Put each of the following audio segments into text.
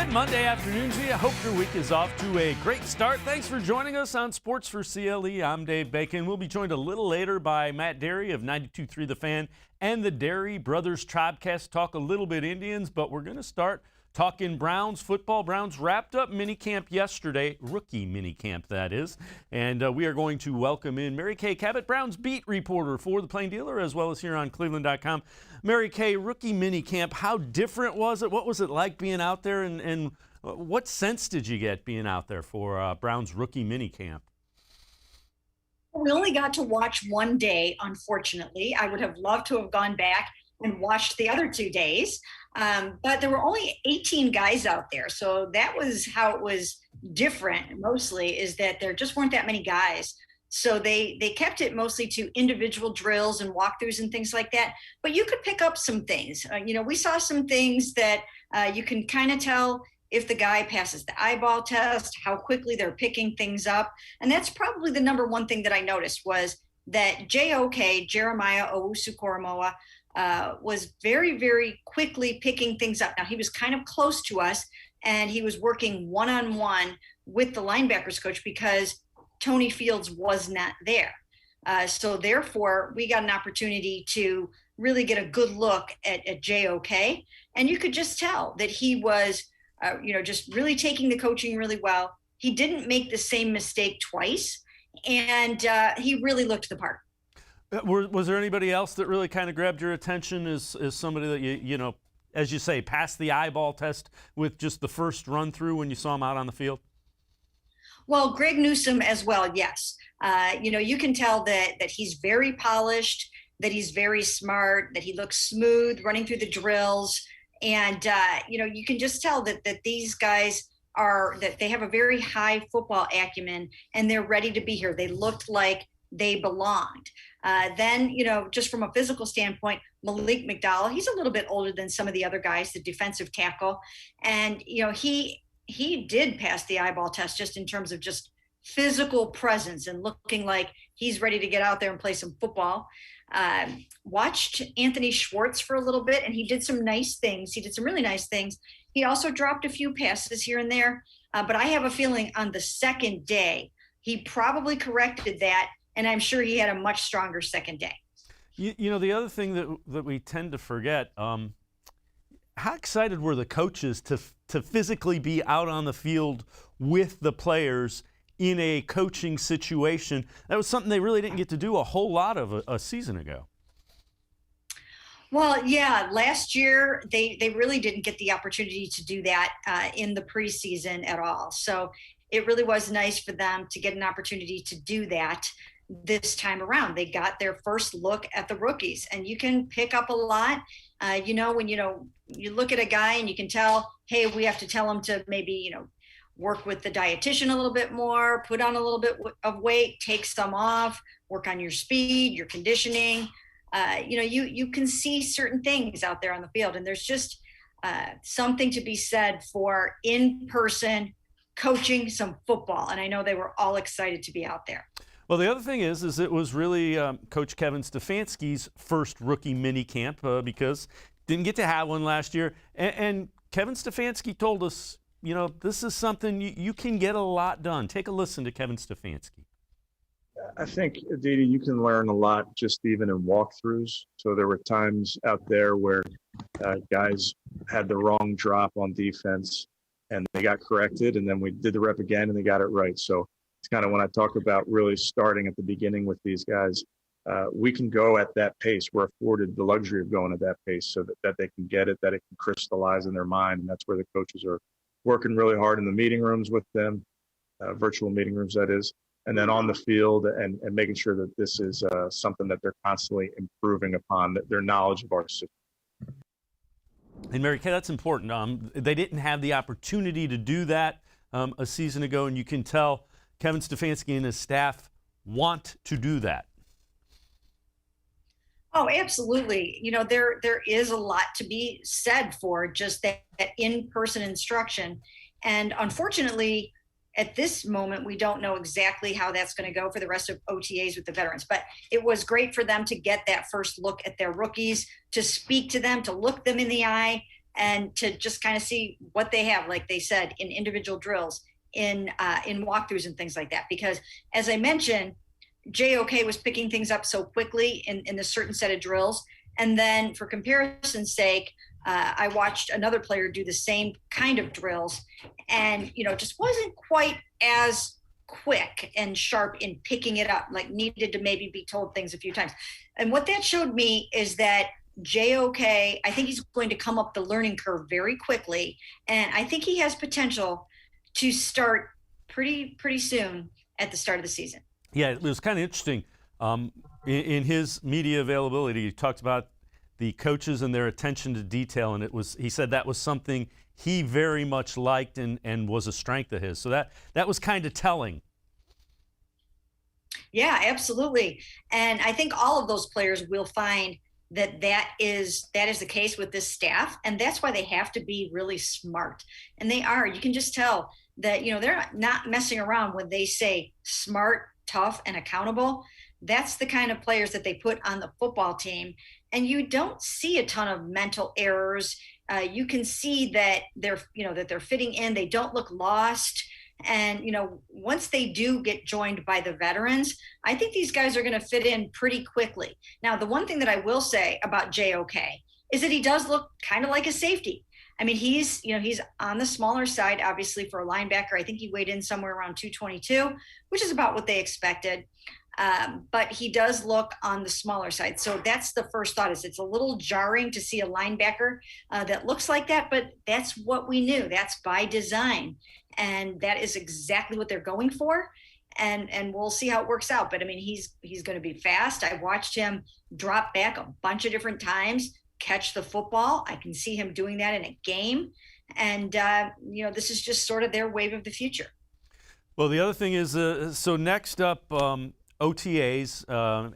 And Monday afternoon to you. I hope your week is off to a great start. Thanks for joining us on Sports4CLE. I'm Dave Bacon. We'll be joined a little later by Matt Dery of 92.3 The Fan and the Dery Brothers Tribecast. Talk a little bit Indians, but we're going to start talking Browns football. Browns wrapped up minicamp yesterday, rookie minicamp that is, and we are going to welcome in Mary Kay Cabot, Browns beat reporter for the Plain Dealer, as well as here on cleveland.com. Mary Kay, rookie minicamp, how different was it? What was it like being out there, and what sense did you get being out there for Browns rookie minicamp? We only got to watch one day, unfortunately. I would have loved to have gone back and watched the other 2 days. But there were only 18 guys out there. So that was how it was different mostly, is that there just weren't that many guys. So they kept it mostly to individual drills and walkthroughs and things like that. But you could pick up some things. We saw some things that you can kind of tell if the guy passes the eyeball test, how quickly they're picking things up. And that's probably the number one thing that I noticed, was that JOK, Jeremiah Owusu-Koramoah, was very, very quickly picking things up. Now, he was kind of close to us, and he was working one-on-one with the linebackers coach because Tony Fields was not there. So therefore, we got an opportunity to really get a good look at JOK. And you could just tell that he was, just really taking the coaching really well. He didn't make the same mistake twice, and he really looked the part. Was there anybody else that really kind of grabbed your attention as somebody that you as you say, passed the eyeball test with just the first run through when you saw him out on the field? Well, Greg Newsome as well, yes. You can tell that he's very polished, that he's very smart, that he looks smooth running through the drills. And, you can just tell that these guys that they have a very high football acumen, and they're ready to be here. They looked like they belonged. Then, just from a physical standpoint, Malik McDowell, he's a little bit older than some of the other guys, the defensive tackle. And, he did pass the eyeball test just in terms of just physical presence and looking like he's ready to get out there and play some football. Watched Anthony Schwartz for a little bit, and he did some nice things. He did some really nice things. He also dropped a few passes here and there. But I have a feeling on the second day, he probably corrected that, and I'm sure he had a much stronger second day. The other thing that we tend to forget, how excited were the coaches to physically be out on the field with the players in a coaching situation? That was something they really didn't get to do a whole lot of a season ago. Well, yeah, last year they really didn't get the opportunity to do that in the preseason at all. So it really was nice for them to get an opportunity to do that this time around. They got their first look at the rookies, and you can pick up a lot. When you look at a guy and you can tell, hey, we have to tell him to maybe, work with the dietitian a little bit more, put on a little bit of weight, take some off, work on your speed, your conditioning. You can see certain things out there on the field, and there's just something to be said for in-person coaching some football. And I know they were all excited to be out there. Well, the other thing is it was really Coach Kevin Stefanski's first rookie mini camp because didn't get to have one last year. And Kevin Stefanski told us, this is something you can get a lot done. Take a listen to Kevin Stefanski. I think, Didi, you can learn a lot just even in walkthroughs. So there were times out there where guys had the wrong drop on defense and they got corrected, and then we did the rep again and they got it right. So it's kind of when I talk about really starting at the beginning with these guys, we can go at that pace. We're afforded the luxury of going at that pace so that they can get it, that it can crystallize in their mind. And that's where the coaches are working really hard in the meeting rooms with them, virtual meeting rooms, that is, and then on the field and making sure that this is something that they're constantly improving upon, that their knowledge of our system. And Mary Kay, that's important. They didn't have the opportunity to do that a season ago, and you can tell Kevin Stefanski and his staff want to do that. Oh, absolutely. There is a lot to be said for just that in-person instruction. And unfortunately, at this moment, we don't know exactly how that's going to go for the rest of OTAs with the veterans. But it was great for them to get that first look at their rookies, to speak to them, to look them in the eye, and to just kind of see what they have, like they said, in individual drills, in walkthroughs and things like that. Because as I mentioned, JOK was picking things up so quickly in the certain set of drills. And then for comparison's sake, I watched another player do the same kind of drills and, just wasn't quite as quick and sharp in picking it up, like needed to maybe be told things a few times. And what that showed me is that JOK, I think he's going to come up the learning curve very quickly. And I think he has potential to start pretty soon at the start of the season. Yeah, it was kind of interesting. In his media availability, he talked about the coaches and their attention to detail, and he said that was something he very much liked and was a strength of his. So that was kind of telling. Yeah, absolutely. And I think all of those players will find that is the case with this staff, and that's why they have to be really smart. And they are. You can just tell that they're not messing around when they say smart, tough, and accountable. That's the kind of players that they put on the football team. And you don't see a ton of mental errors. You can see that they're fitting in. They don't look lost. And, once they do get joined by the veterans, I think these guys are going to fit in pretty quickly. Now, the one thing that I will say about JOK is that he does look kind of like a safety. I mean, he's on the smaller side, obviously, for a linebacker. I think he weighed in somewhere around 222, which is about what they expected. But he does look on the smaller side. So that's the first thought, is it's a little jarring to see a linebacker that looks like that, but that's what we knew. That's by design. And that is exactly what they're going for. And we'll see how it works out. But I mean, he's going to be fast. I watched him drop back a bunch of different times, catch the football. I can see him doing that in a game. And, this is just sort of their wave of the future. Well, the other thing is, so next up, OTAs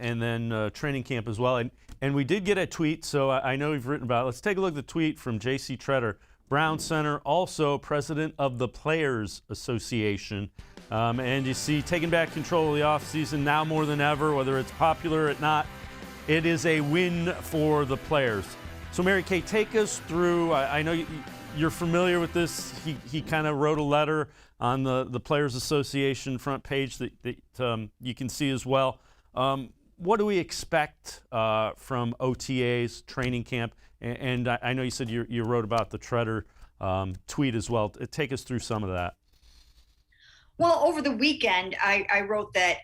and then training camp as well. And we did get a tweet, so I know you've written about it. Let's take a look at the tweet from J.C. Tretter, Brown center, also president of the Players Association. And you see, taking back control of the offseason now more than ever, whether it's popular or not, it is a win for the players. So, Mary Kay, take us through. I know you're familiar with this. He kind of wrote a letter on the Players Association front page that you can see as well. What do we expect from OTAs, training camp? And I know you said you wrote about the Tretter tweet as well. Take us through some of that. Well, over the weekend, I wrote that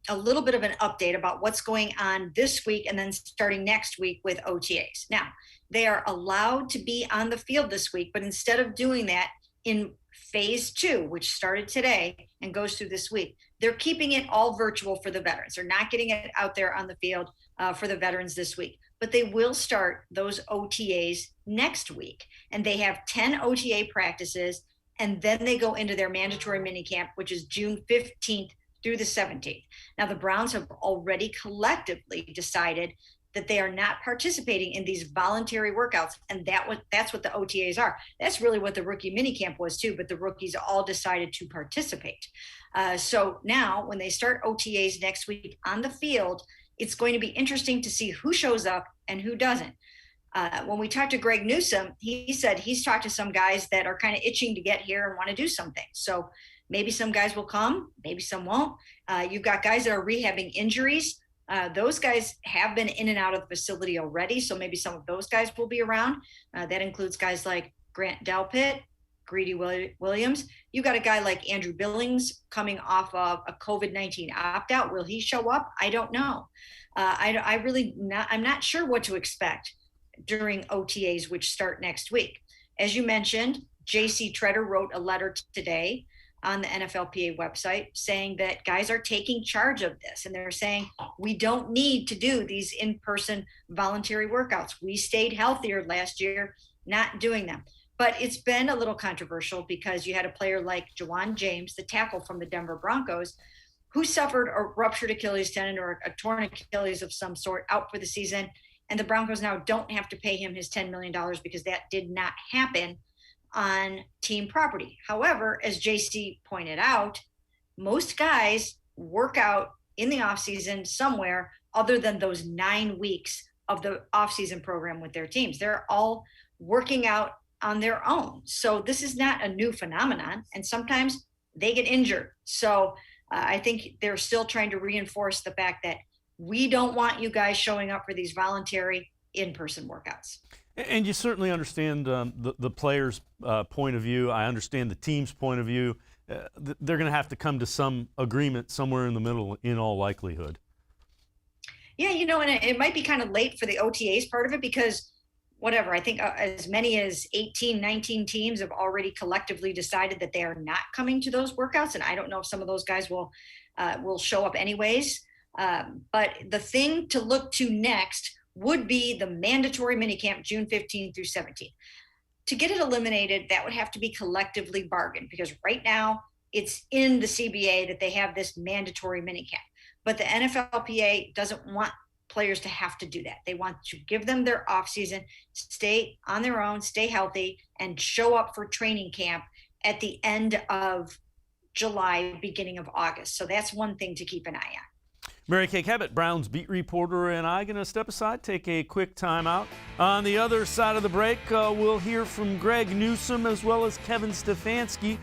a little bit of an update about what's going on this week and then starting next week with OTAs. Now, they are allowed to be on the field this week, but instead of doing that in phase 2, which started today and goes through this week, they're keeping it all virtual for the veterans. They're not getting it out there on the field for the veterans this week, but they will start those OTAs next week. And they have 10 OTA practices, and then they go into their mandatory minicamp, which is June 15th through the 17th. Now, the Browns have already collectively decided that they are not participating in these voluntary workouts, and that's what the OTAs are. That's really what the rookie minicamp was too, but the rookies all decided to participate. So now when they start OTAs next week on the field, it's going to be interesting to see who shows up and who doesn't. When we talked to Greg Newsome, he said he's talked to some guys that are kind of itching to get here and want to do something. So maybe some guys will come, maybe some won't. You've got guys that are rehabbing injuries. Those guys have been in and out of the facility already, so maybe some of those guys will be around. That includes guys like Grant Delpit, Greedy Williams. You got a guy like Andrew Billings coming off of a COVID-19 opt-out. Will he show up? I don't know. I'm not sure what to expect during OTAs, which start next week. As you mentioned, J.C. Tretter wrote a letter today on the NFLPA website saying that guys are taking charge of this. And they're saying, we don't need to do these in-person voluntary workouts. We stayed healthier last year, not doing them. But it's been a little controversial because you had a player like Jawan James, the tackle from the Denver Broncos, who suffered a ruptured Achilles tendon or a torn Achilles of some sort, out for the season. And the Broncos now don't have to pay him his $10 million because that did not happen on team property. However, as JC pointed out, most guys work out in the offseason somewhere other than those 9 weeks of the offseason program with their teams. They're all working out on their own. So this is not a new phenomenon, and sometimes they get injured. So I think they're still trying to reinforce the fact that we don't want you guys showing up for these voluntary in-person workouts. And you certainly understand the players' point of view. I understand the team's point of view. They're going to have to come to some agreement somewhere in the middle in all likelihood. Yeah, and it might be kind of late for the OTAs part of it because whatever, I think as many as 18, 19 teams have already collectively decided that they are not coming to those workouts. And I don't know if some of those guys will show up anyways. But the thing to look to next would be the mandatory minicamp June 15th through 17th. To get it eliminated, that would have to be collectively bargained because right now it's in the CBA that they have this mandatory minicamp. But the NFLPA doesn't want players to have to do that. They want to give them their off season, stay on their own, stay healthy, and show up for training camp at the end of July, beginning of August. So that's one thing to keep an eye on. Mary Kay Cabot, Browns beat reporter, and I going to step aside, take a quick timeout. On the other side of the break, we'll hear from Greg Newsome as well as Kevin Stefanski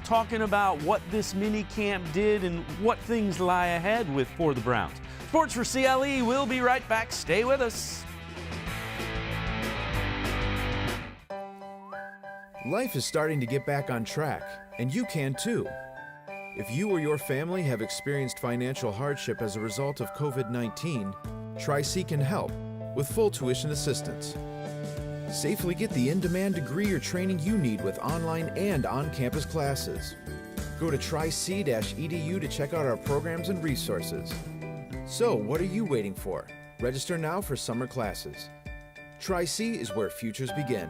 talking about what this mini camp did and what things lie ahead for the Browns. Sports for CLE, we'll be right back. Stay with us. Life is starting to get back on track, and you can too. If you or your family have experienced financial hardship as a result of COVID-19, Tri-C can help with full tuition assistance. Safely get the in-demand degree or training you need with online and on-campus classes. Go to tric-edu to check out our programs and resources. So, what are you waiting for? Register now for summer classes. Tri-C is where futures begin.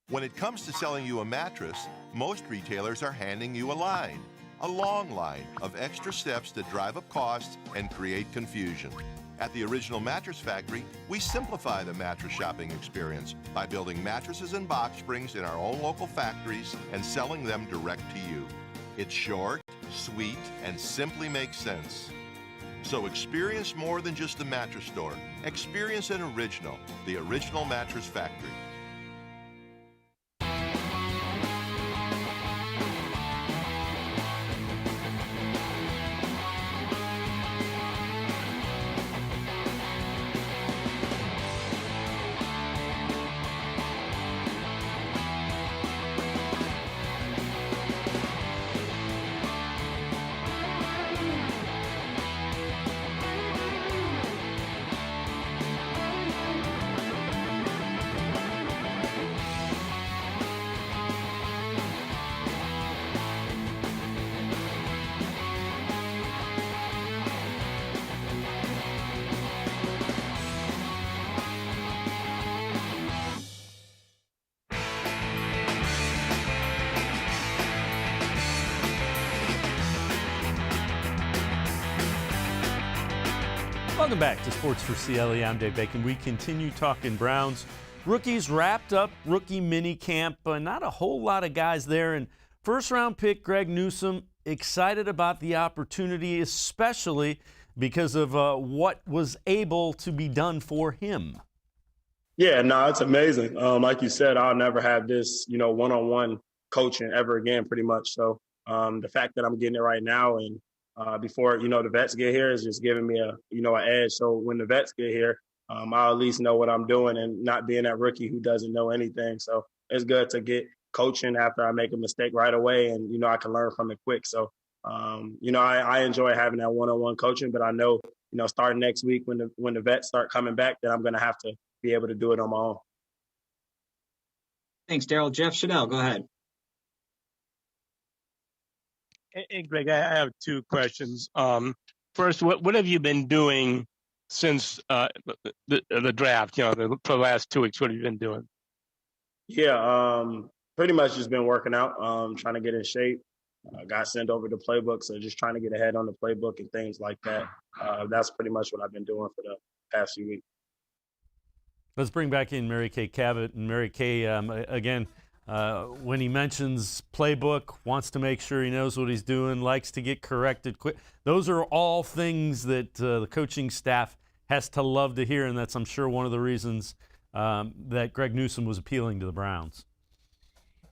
When it comes to selling you a mattress, most retailers are handing you a line. A long line of extra steps that drive up costs and create confusion. At the Original Mattress Factory, we simplify the mattress shopping experience by building mattresses and box springs in our own local factories and selling them direct to you. It's short, sweet, and simply makes sense. So experience more than just the mattress store. Experience an original, the Original Mattress Factory. Welcome back to Sports for CLE. I'm Dave Bacon. We continue talking Browns. Rookies wrapped up rookie mini camp. Not a whole lot of guys there. And first-round pick Greg Newsome excited about the opportunity, especially because of what was able to be done for him. Yeah, no, it's amazing. Like you said, I'll never have this, one-on-one coaching ever again, pretty much. So the fact that I'm getting it right now and before, the vets get here is just giving me an edge. So when the vets get here, I'll at least know what I'm doing and not being that rookie who doesn't know anything. So it's good to get coaching after I make a mistake right away and, I can learn from it quick. So, I enjoy having that one-on-one coaching, but I know, starting next week when the vets start coming back, that I'm going to have to be able to do it on my own. Thanks, Daryl. Jeff Chanel, go ahead. Hey, Greg, I have two questions. First, what have you been doing since the draft? For the last 2 weeks, what have you been doing? Yeah, pretty much just been working out, trying to get in shape. Got sent over the playbook, so just trying to get ahead on the playbook and things like that. That's pretty much what I've been doing for the past few weeks. Let's bring back in Mary Kay Cabot. And Mary Kay, again, when he mentions playbook, wants to make sure he knows what he's doing, likes to get corrected quick. Those are all things that the coaching staff has to love to hear, and that's, I'm sure, one of the reasons that Greg Newsome was appealing to the Browns.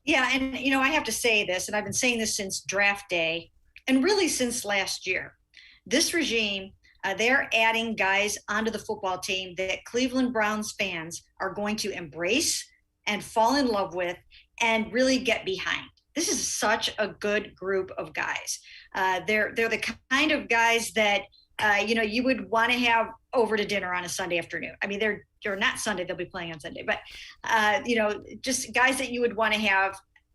Yeah, and I have to say this, and I've been saying this since draft day, and really since last year. This regime, they're adding guys onto the football team that Cleveland Browns fans are going to embrace and fall in love with and really get behind. This is such a good group of guys. They're the kind of guys that you would want to have over to dinner on a Sunday afternoon. I mean, they're not Sunday; they'll be playing on Sunday, but just guys that you would want to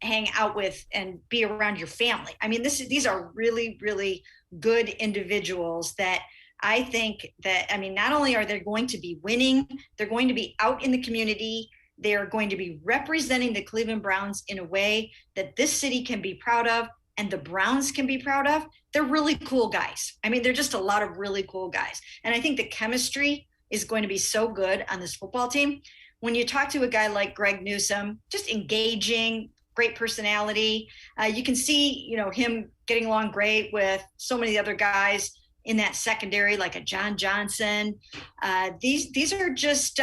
hang out with and be around your family. I mean, these are really, really good individuals that I think that, not only are they going to be winning, they're going to be out in the community. They're going to be representing the Cleveland Browns in a way that this city can be proud of and the Browns can be proud of. They're really cool guys. They're just a lot of really cool guys. And I think the chemistry is going to be so good on this football team. When you talk to a guy like Greg Newsome, just engaging, great personality, you can see, him getting along great with so many other guys in that secondary, like a John Johnson. These are just,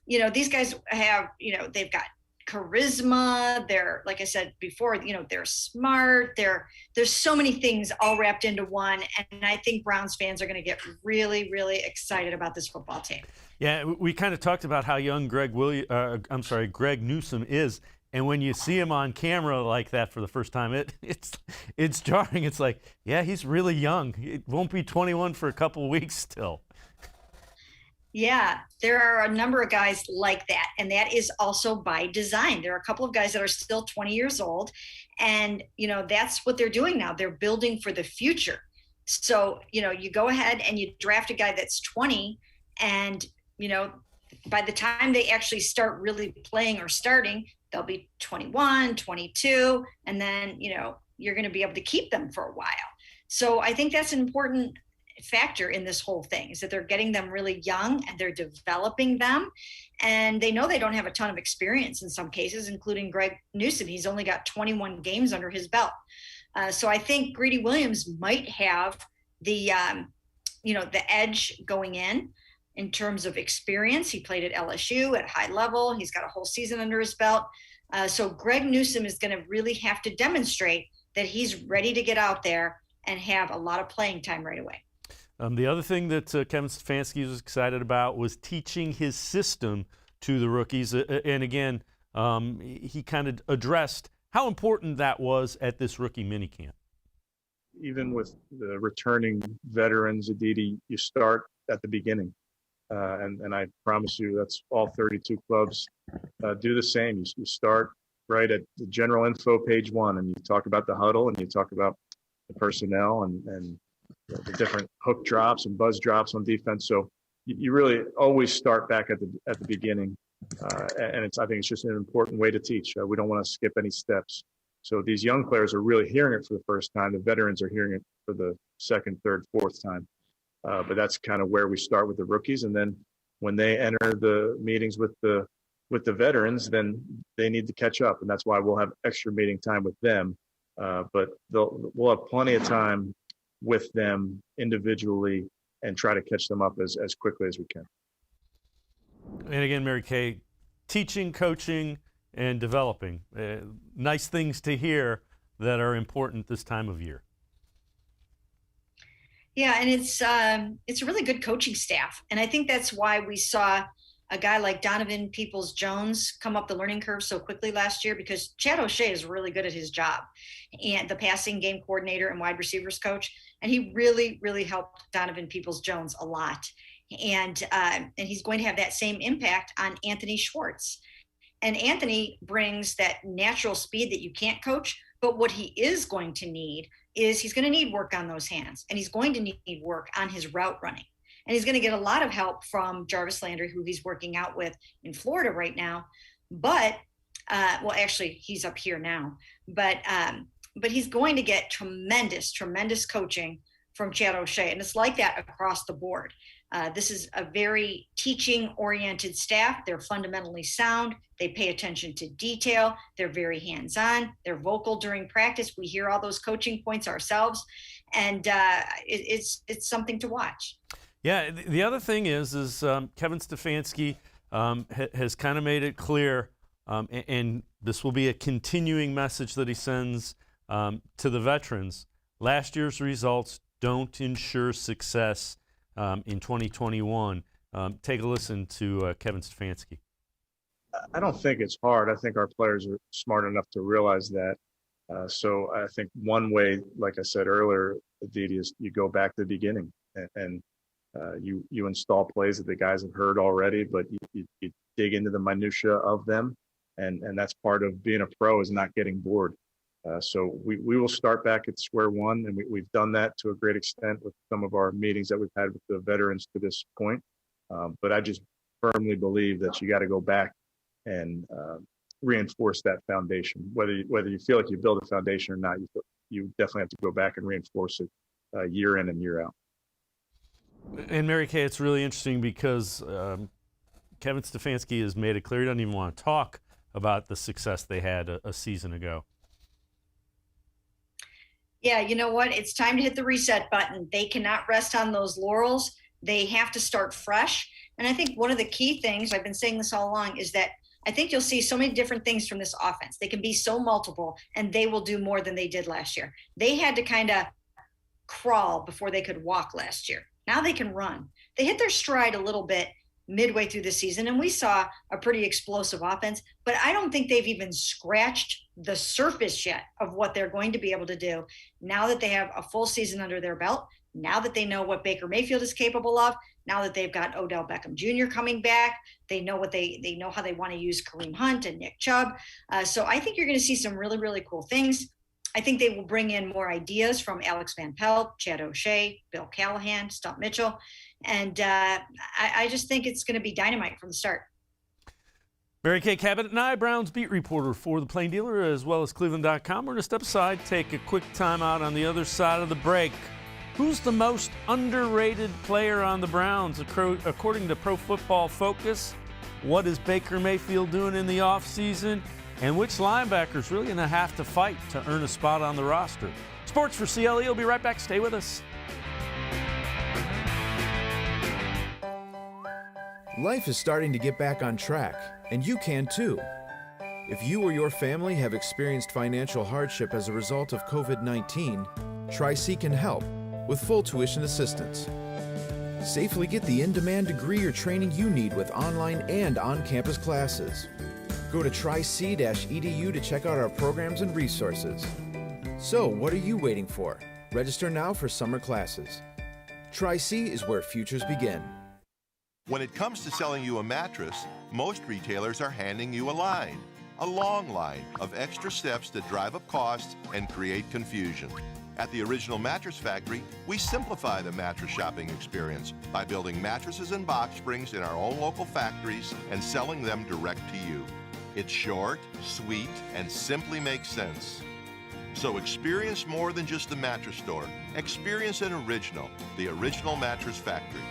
these guys have, they've got charisma. They're, like I said before, they're smart. There's so many things all wrapped into one. And I think Browns fans are going to get really, really excited about this football team. Yeah, we kind of talked about how young Greg Newsome is. And when you see him on camera like that for the first time, it's jarring. It's like, yeah, he's really young. It won't be 21 for a couple of weeks still. Yeah, there are a number of guys like that, and that is also by design. There are a couple of guys that are still 20 years old, and that's what they're doing now. They're building for the future. So you go ahead and you draft a guy that's 20, and by the time they actually start really playing or starting, they'll be 21, 22, and then you're going to be able to keep them for a while. So I think that's an important factor in this whole thing, is that they're getting them really young and they're developing them, and they know they don't have a ton of experience in some cases, including Greg Newsome. He's only got 21 games under his belt. So I think Greedy Williams might have the edge going in terms of experience. He played at LSU at a high level. He's got a whole season under his belt. So Greg Newsome is going to really have to demonstrate that he's ready to get out there and have a lot of playing time right away. The other thing that Kevin Stefanski was excited about was teaching his system to the rookies. And again, he kind of addressed how important that was at this rookie minicamp. Even with the returning veterans, Aditi, you start at the beginning. And I promise you, that's all 32 clubs do the same. You start right at the general info page 1, and you talk about the huddle, and you talk about the personnel and the different hook drops and buzz drops on defense. So you really always start back at the beginning, and I think it's just an important way to teach. We don't want to skip any steps. So these young players are really hearing it for the first time. The veterans are hearing it for the second, third, fourth time. But that's kind of where we start with the rookies, and then when they enter the meetings with the veterans, then they need to catch up, and that's why we'll have extra meeting time with them. But we'll have plenty of time with them individually and try to catch them up as quickly as we can. And again, Mary Kay, teaching, coaching, and developing, nice things to hear that are important this time of year. Yeah, and it's a really good coaching staff. And I think that's why we saw a guy like Donovan Peoples-Jones come up the learning curve so quickly last year, because Chad O'Shea is really good at his job, and the passing game coordinator and wide receivers coach. And he really, really helped Donovan Peoples-Jones a lot. And he's going to have that same impact on Anthony Schwartz. And Anthony brings that natural speed that you can't coach, but what he is going to need is he's going to need work on those hands, and he's going to need work on his route running. And he's going to get a lot of help from Jarvis Landry, who he's working out with in Florida right now. But, actually, he's up here now. But he's going to get tremendous, tremendous coaching from Chad O'Shea. And it's like that across the board. This is a very teaching-oriented staff. They're fundamentally sound. They pay attention to detail. They're very hands-on. They're vocal during practice. We hear all those coaching points ourselves, and it's something to watch. Yeah, the other thing is Kevin Stefanski has kind of made it clear, and this will be a continuing message that he sends to the veterans. Last year's results don't ensure success in 2021. Take a listen to Kevin Stefanski. I don't think it's hard. I think our players are smart enough to realize that. So I think one way, like I said earlier, Aditi, is you go back to the beginning and you install plays that the guys have heard already, but you dig into the minutia of them, and that's part of being a pro, is not getting bored. So we will start back at square one, and we've done that to a great extent with some of our meetings that we've had with the veterans to this point. But I just firmly believe that you got to go back and reinforce that foundation. Whether you feel like you build a foundation or not, you definitely have to go back and reinforce it year in and year out. And Mary Kay, it's really interesting because Kevin Stefanski has made it clear he doesn't even want to talk about the success they had a season ago. Yeah, you know what? It's time to hit the reset button. They cannot rest on those laurels. They have to start fresh. And I think one of the key things, I've been saying this all along, is that I think you'll see so many different things from this offense. They can be so multiple, and they will do more than they did last year. They had to kind of crawl before they could walk last year. Now they can run. They hit their stride a little bit midway through the season, and we saw a pretty explosive offense, but I don't think they've even scratched the surface yet of what they're going to be able to do now that they have a full season under their belt, now that they know what Baker Mayfield is capable of, now that they've got Odell Beckham Jr. coming back. They know what they know how they want to use Kareem Hunt and Nick Chubb. So I think you're going to see some really, really cool things. I think they will bring in more ideas from Alex Van Pelt, Chad O'Shea, Bill Callahan, Stump Mitchell. And I just think it's going to be dynamite from the start. Mary Kay Cabot and I, Browns beat reporter for the Plain Dealer as well as cleveland.com. We're going to step aside, take a quick time out on the other side of the break. Who's the most underrated player on the Browns according to Pro Football Focus? What is Baker Mayfield doing in the offseason? And which linebacker's really going to have to fight to earn a spot on the roster? Sports4CLE will be right back. Stay with us. Life is starting to get back on track, and you can too. If you or your family have experienced financial hardship as a result of COVID-19, Tri-C can help with full tuition assistance. Safely get the in-demand degree or training you need with online and on-campus classes. Go to tric-edu to check out our programs and resources. So, what are you waiting for? Register now for summer classes. Tri-C is where futures begin. When it comes to selling you a mattress, most retailers are handing you a line, a long line of extra steps that drive up costs and create confusion. At the Original Mattress Factory, we simplify the mattress shopping experience by building mattresses and box springs in our own local factories and selling them direct to you. It's short, sweet, and simply makes sense. So experience more than just the mattress store. Experience an original, the Original Mattress Factory.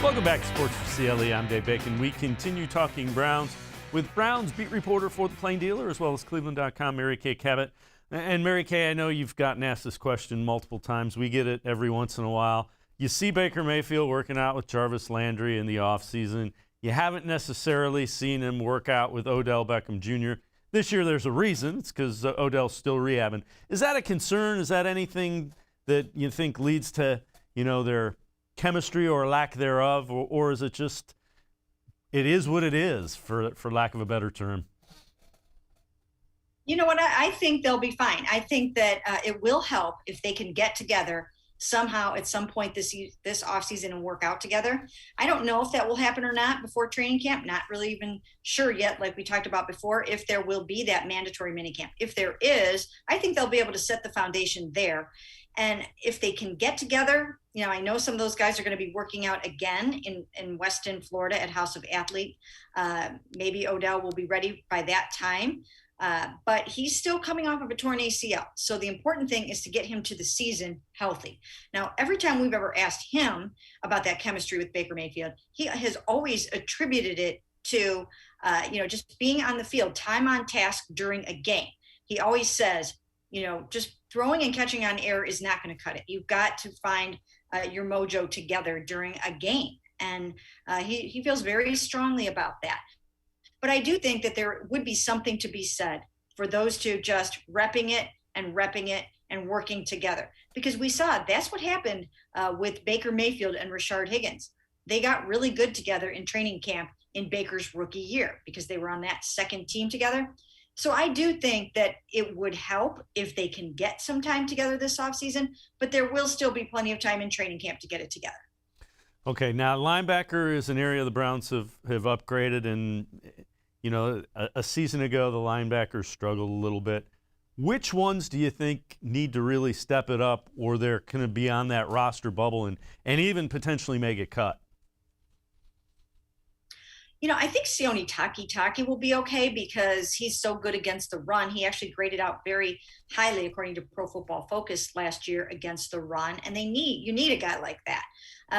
Welcome back to Sports4CLE. I'm Dave Bacon. We continue talking Browns with Browns beat reporter for the Plain Dealer as well as cleveland.com, Mary Kay Cabot. And Mary Kay, I know you've gotten asked this question multiple times. We get it every once in a while. You see Baker Mayfield working out with Jarvis Landry in the offseason. You haven't necessarily seen him work out with Odell Beckham Jr. This year there's a reason. It's because Odell's still rehabbing. Is that a concern? Is that anything that you think leads to, their chemistry or lack thereof, or is it just it is what it is, for lack of a better term? You know what? I think they'll be fine. I think that it will help if they can get together somehow at some point this offseason and work out together. I don't know if that will happen or not before training camp. Not really even sure yet, like we talked about before, if there will be that mandatory minicamp. If there is, I think they'll be able to set the foundation there. And if they can get together, you know, I know some of those guys are going to be working out again in Weston, Florida at House of Athlete. Maybe Odell will be ready by that time. But he's still coming off of a torn ACL. So the important thing is to get him to the season healthy. Now, every time we've ever asked him about that chemistry with Baker Mayfield, he has always attributed it to, just being on the field, time on task during a game. He always says, just throwing and catching on air is not going to cut it. You've got to find your mojo together during a game. And he feels very strongly about that. But I do think that there would be something to be said for those two just repping it and working together. Because we saw that's what happened with Baker Mayfield and Rashard Higgins. They got really good together in training camp in Baker's rookie year because they were on that second team together. So I do think that it would help if they can get some time together this offseason, but there will still be plenty of time in training camp to get it together. Okay, now linebacker is an area the Browns have upgraded, and a season ago the linebackers struggled a little bit. Which ones do you think need to really step it up, or they're going to be on that roster bubble and even potentially make a cut? I think Sione Taki will be okay because he's so good against the run. He actually graded out very highly according to Pro Football Focus last year against the run, and you need a guy like that.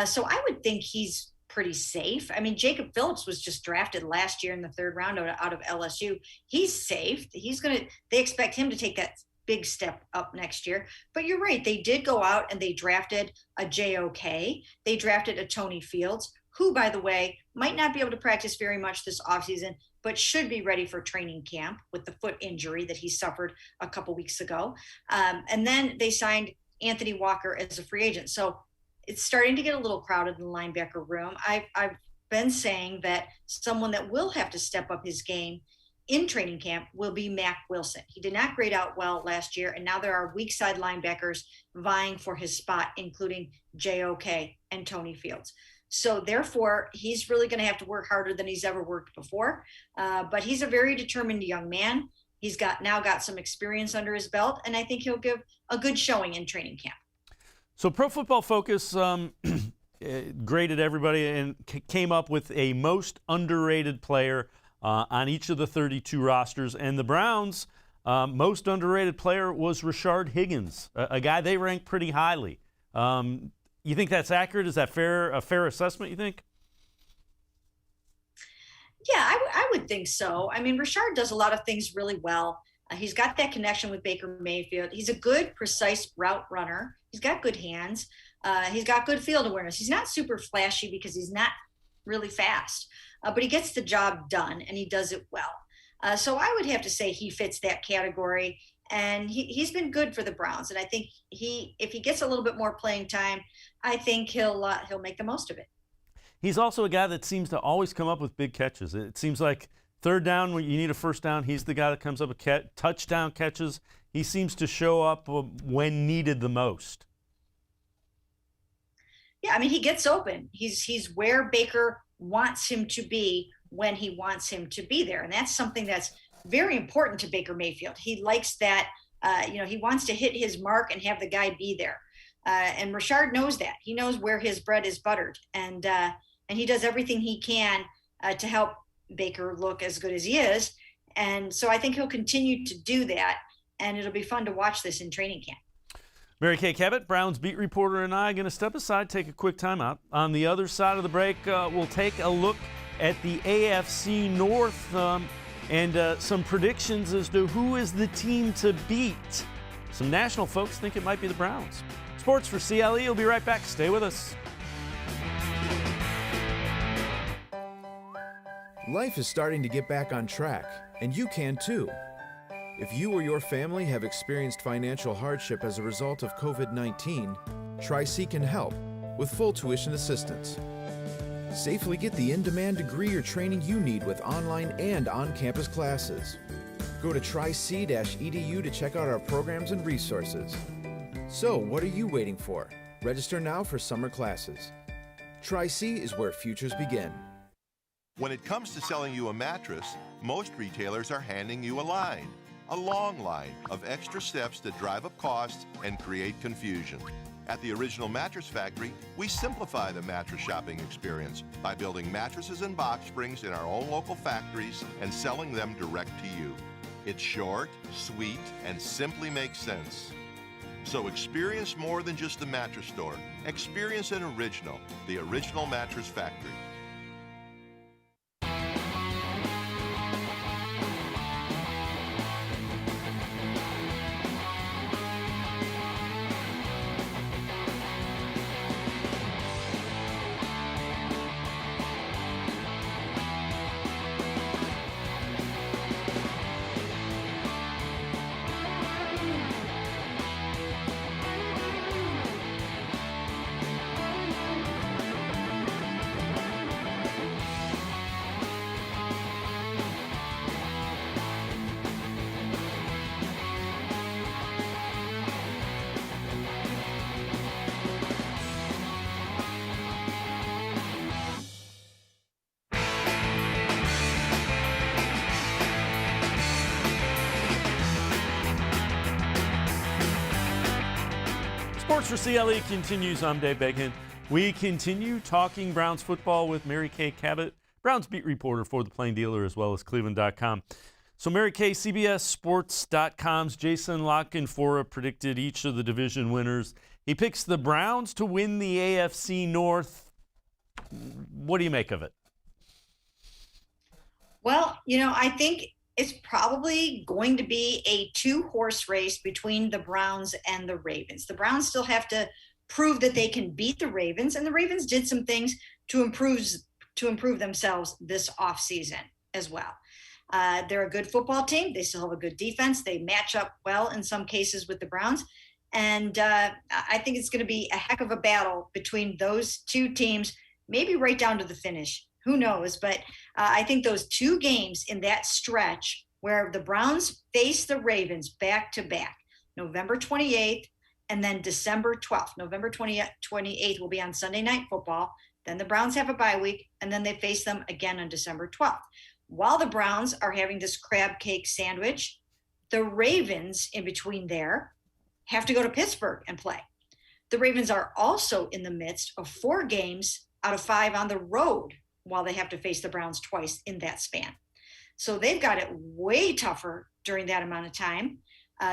So I would think he's pretty safe. I mean, Jacob Phillips was just drafted last year in the third round out of LSU. He's safe. They expect him to take that big step up next year. But you're right. They did go out and they drafted a JOK. They drafted a Tony Fields, who, by the way, might not be able to practice very much this offseason, but should be ready for training camp with the foot injury that he suffered a couple weeks ago. And then they signed Anthony Walker as a free agent. So it's starting to get a little crowded in the linebacker room. I've been saying that someone that will have to step up his game in training camp will be Mack Wilson. He did not grade out well last year, and now there are weak side linebackers vying for his spot, including JOK and Tony Fields. So therefore, he's really going to have to work harder than he's ever worked before. But he's a very determined young man. He's now got some experience under his belt, and I think he'll give a good showing in training camp. So Pro Football Focus graded everybody and came up with a most underrated player on each of the 32 rosters. And the Browns' most underrated player was Rashard Higgins, a guy they ranked pretty highly. You think that's accurate? Is that a fair assessment, you think? Yeah, I would think so. I mean, Rashard does a lot of things really well. He's got that connection with Baker Mayfield. He's a good, precise route runner. He's got good hands. He's got good field awareness. He's not super flashy because he's not really fast, but he gets the job done, and he does it well. So I would have to say he fits that category, and he's been good for the Browns. And I think if he gets a little bit more playing time, I think he'll make the most of it. He's also a guy that seems to always come up with big catches. It seems like third down, when you need a first down, he's the guy that comes up with touchdown catches. He seems to show up when needed the most. Yeah, I mean, he gets open. He's where Baker wants him to be when he wants him to be there. And that's something that's very important to Baker Mayfield. He likes that, he wants to hit his mark and have the guy be there. And Rashard knows that. He knows where his bread is buttered. And he does everything he can to help Baker look as good as he is. And so I think he'll continue to do that. And it'll be fun to watch this in training camp. Mary Kay Cabot, Browns beat reporter, and I are going to step aside, take a quick timeout. On the other side of the break, we'll take a look at the AFC North and some predictions as to who is the team to beat. Some national folks think it might be the Browns. Sports4CLE will be right back. Stay with us. Life is starting to get back on track, and you can too. If you or your family have experienced financial hardship as a result of COVID-19, Tri-C can help with full tuition assistance. Safely get the in-demand degree or training you need with online and on-campus classes. Go to tric-edu to check out our programs and resources. So, what are you waiting for? Register now for summer classes. Tri-C is where futures begin. When it comes to selling you a mattress, most retailers are handing you a long line of extra steps that drive up costs and create confusion. At the Original Mattress Factory, we simplify the mattress shopping experience by building mattresses and box springs in our own local factories and selling them direct to you. It's short, sweet, and simply makes sense. So experience more than just the mattress store. Experience an original, the Original Mattress Factory. Sports4CLE continues. I'm Dave Bacon. We continue talking Browns football with Mary Kay Cabot, Browns beat reporter for the Plain Dealer as well as cleveland.com. So Mary Kay, CBSSports.com's Jason Lockenfora predicted each of the division winners. He picks the Browns to win the AFC North. What do you make of it? Well, I think it's probably going to be a two-horse race between the Browns and the Ravens. The Browns still have to prove that they can beat the Ravens, and the Ravens did some things to improve themselves this offseason as well. They're a good football team. They still have a good defense. They match up well in some cases with the Browns. And I think it's going to be a heck of a battle between those two teams, maybe right down to the finish. Who knows? But I think those two games in that stretch where the Browns face the Ravens back to back, November 28th and then December 12th. November 28th will be on Sunday Night Football. Then the Browns have a bye week, and then they face them again on December 12th. While the Browns are having this crab cake sandwich, the Ravens in between there have to go to Pittsburgh and play. The Ravens are also in the midst of 4 games out of 5 on the road while they have to face the Browns twice in that span. So they've got it way tougher during that amount of time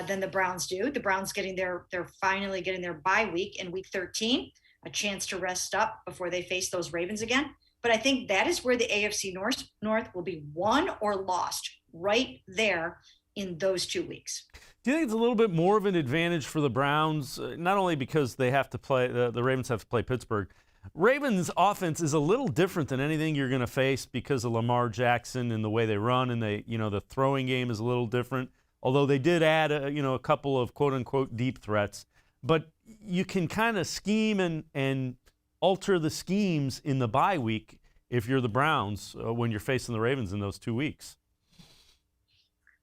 than the Browns do. The Browns they're finally getting their bye week in week 13, a chance to rest up before they face those Ravens again. But I think that is where the AFC North will be won or lost right there in those 2 weeks. Do you think it's a little bit more of an advantage for the Browns, not only because they have to play, the Ravens have to play Pittsburgh? Ravens' offense is a little different than anything you're going to face because of Lamar Jackson and the way they run, and the throwing game is a little different. Although they did add a couple of quote unquote deep threats, but you can kind of scheme and alter the schemes in the bye week if you're the Browns when you're facing the Ravens in those 2 weeks.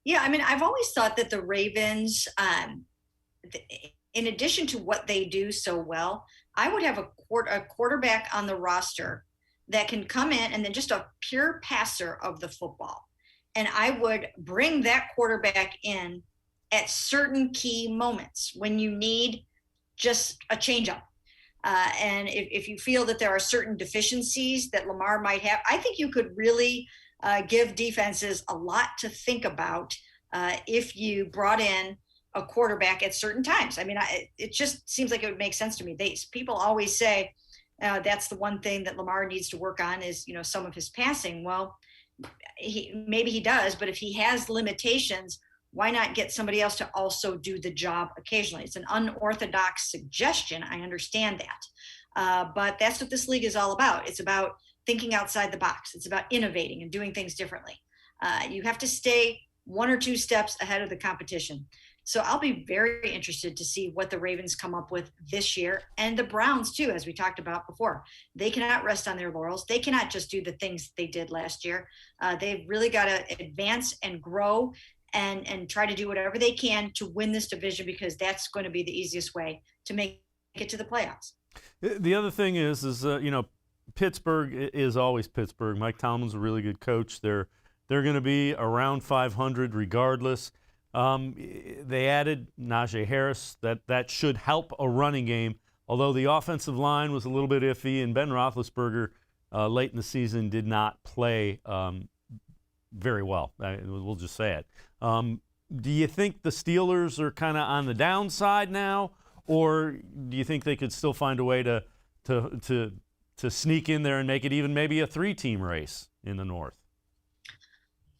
Yeah, I mean, I've always thought that the Ravens, in addition to what they do so well, I would have a quarterback on the roster that can come in and then just a pure passer of the football. And I would bring that quarterback in at certain key moments when you need just a changeup. And if you feel that there are certain deficiencies that Lamar might have, I think you could really give defenses a lot to think about if you brought in a quarterback at certain times. I mean, it just seems like it would make sense to me. People always say that's the one thing that Lamar needs to work on is, some of his passing. Well, maybe he does, but if he has limitations, why not get somebody else to also do the job occasionally? It's an unorthodox suggestion. I understand that. But that's what this league is all about. It's about thinking outside the box. It's about innovating and doing things differently. You have to stay 1 or 2 steps ahead of the competition. So I'll be very interested to see what the Ravens come up with this year, and the Browns too, as we talked about before. They cannot rest on their laurels. They cannot just do the things they did last year. They've really got to advance and grow and try to do whatever they can to win this division, because that's going to be the easiest way to make it to the playoffs. The other thing is Pittsburgh is always Pittsburgh. Mike Tomlin's a really good coach. They're going to be around 500 regardless. They added Najee Harris. That should help a running game, although the offensive line was a little bit iffy, and Ben Roethlisberger late in the season did not play very well. We'll just say it. Do you think the Steelers are kind of on the downside now, or do you think they could still find a way to sneak in there and make it even maybe a 3-team race in the North?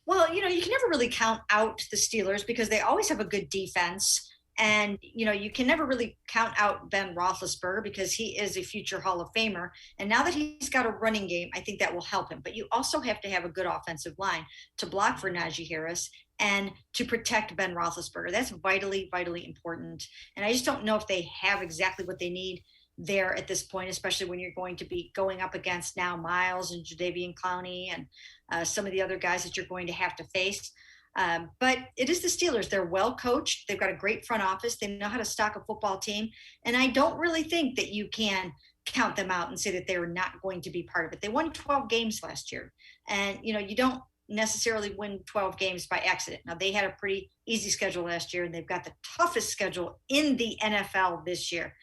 Well, you can never really count out the Steelers because they always have a good defense. And, you can never really count out Ben Roethlisberger because he is a future Hall of Famer. And now that he's got a running game, I think that will help him. But you also have to have a good offensive line to block for Najee Harris and to protect Ben Roethlisberger. That's vitally, vitally important. And I just don't know if they have exactly what they need there at this point, especially when you're going to be going up against now Miles and Jadeveon Clowney and some of the other guys that you're going to have to face. But it is the Steelers. They're well coached. They've got a great front office. They know how to stock a football team. And I don't really think that you can count them out and say that they're not going to be part of it. They won 12 games last year. And, you don't necessarily win 12 games by accident. Now, they had a pretty easy schedule last year, and they've got the toughest schedule in the NFL this year.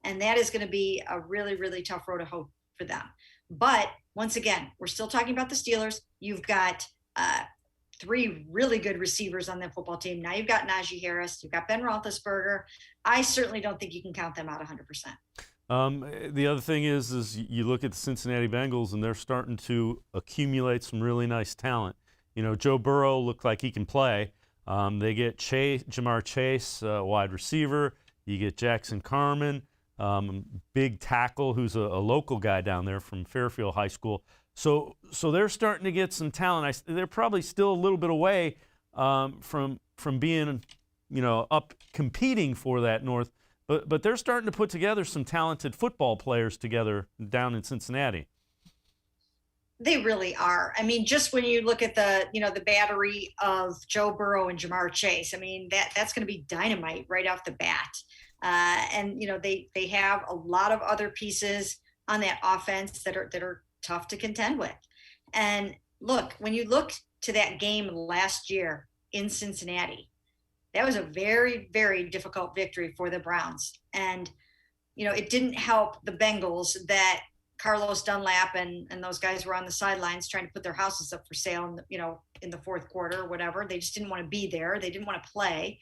And that is going to be a really, really tough road to hoe for them. But once again, we're still talking about the Steelers. You've got 3 really good receivers on the football team. Now you've got Najee Harris. You've got Ben Roethlisberger. I certainly don't think you can count them out 100%. The other thing is you look at the Cincinnati Bengals, and they're starting to accumulate some really nice talent. Joe Burrow looked like he can play. They get Jamar Chase, wide receiver. You get Jackson Carman, big tackle, who's a local guy down there from Fairfield High School. So they're starting to get some talent. They're probably still a little bit away from being, up competing for that North. But they're starting to put together some talented football players together down in Cincinnati. They really are. I mean, just when you look at the battery of Joe Burrow and Jamar Chase, I mean, that's going to be dynamite right off the bat. And they have a lot of other pieces on that offense that are tough to contend with. And look, when you look to that game last year in Cincinnati, that was a very, very difficult victory for the Browns. And, it didn't help the Bengals that Carlos Dunlap and those guys were on the sidelines trying to put their houses up for sale, in the fourth quarter or whatever. They just didn't want to be there. They didn't want to play.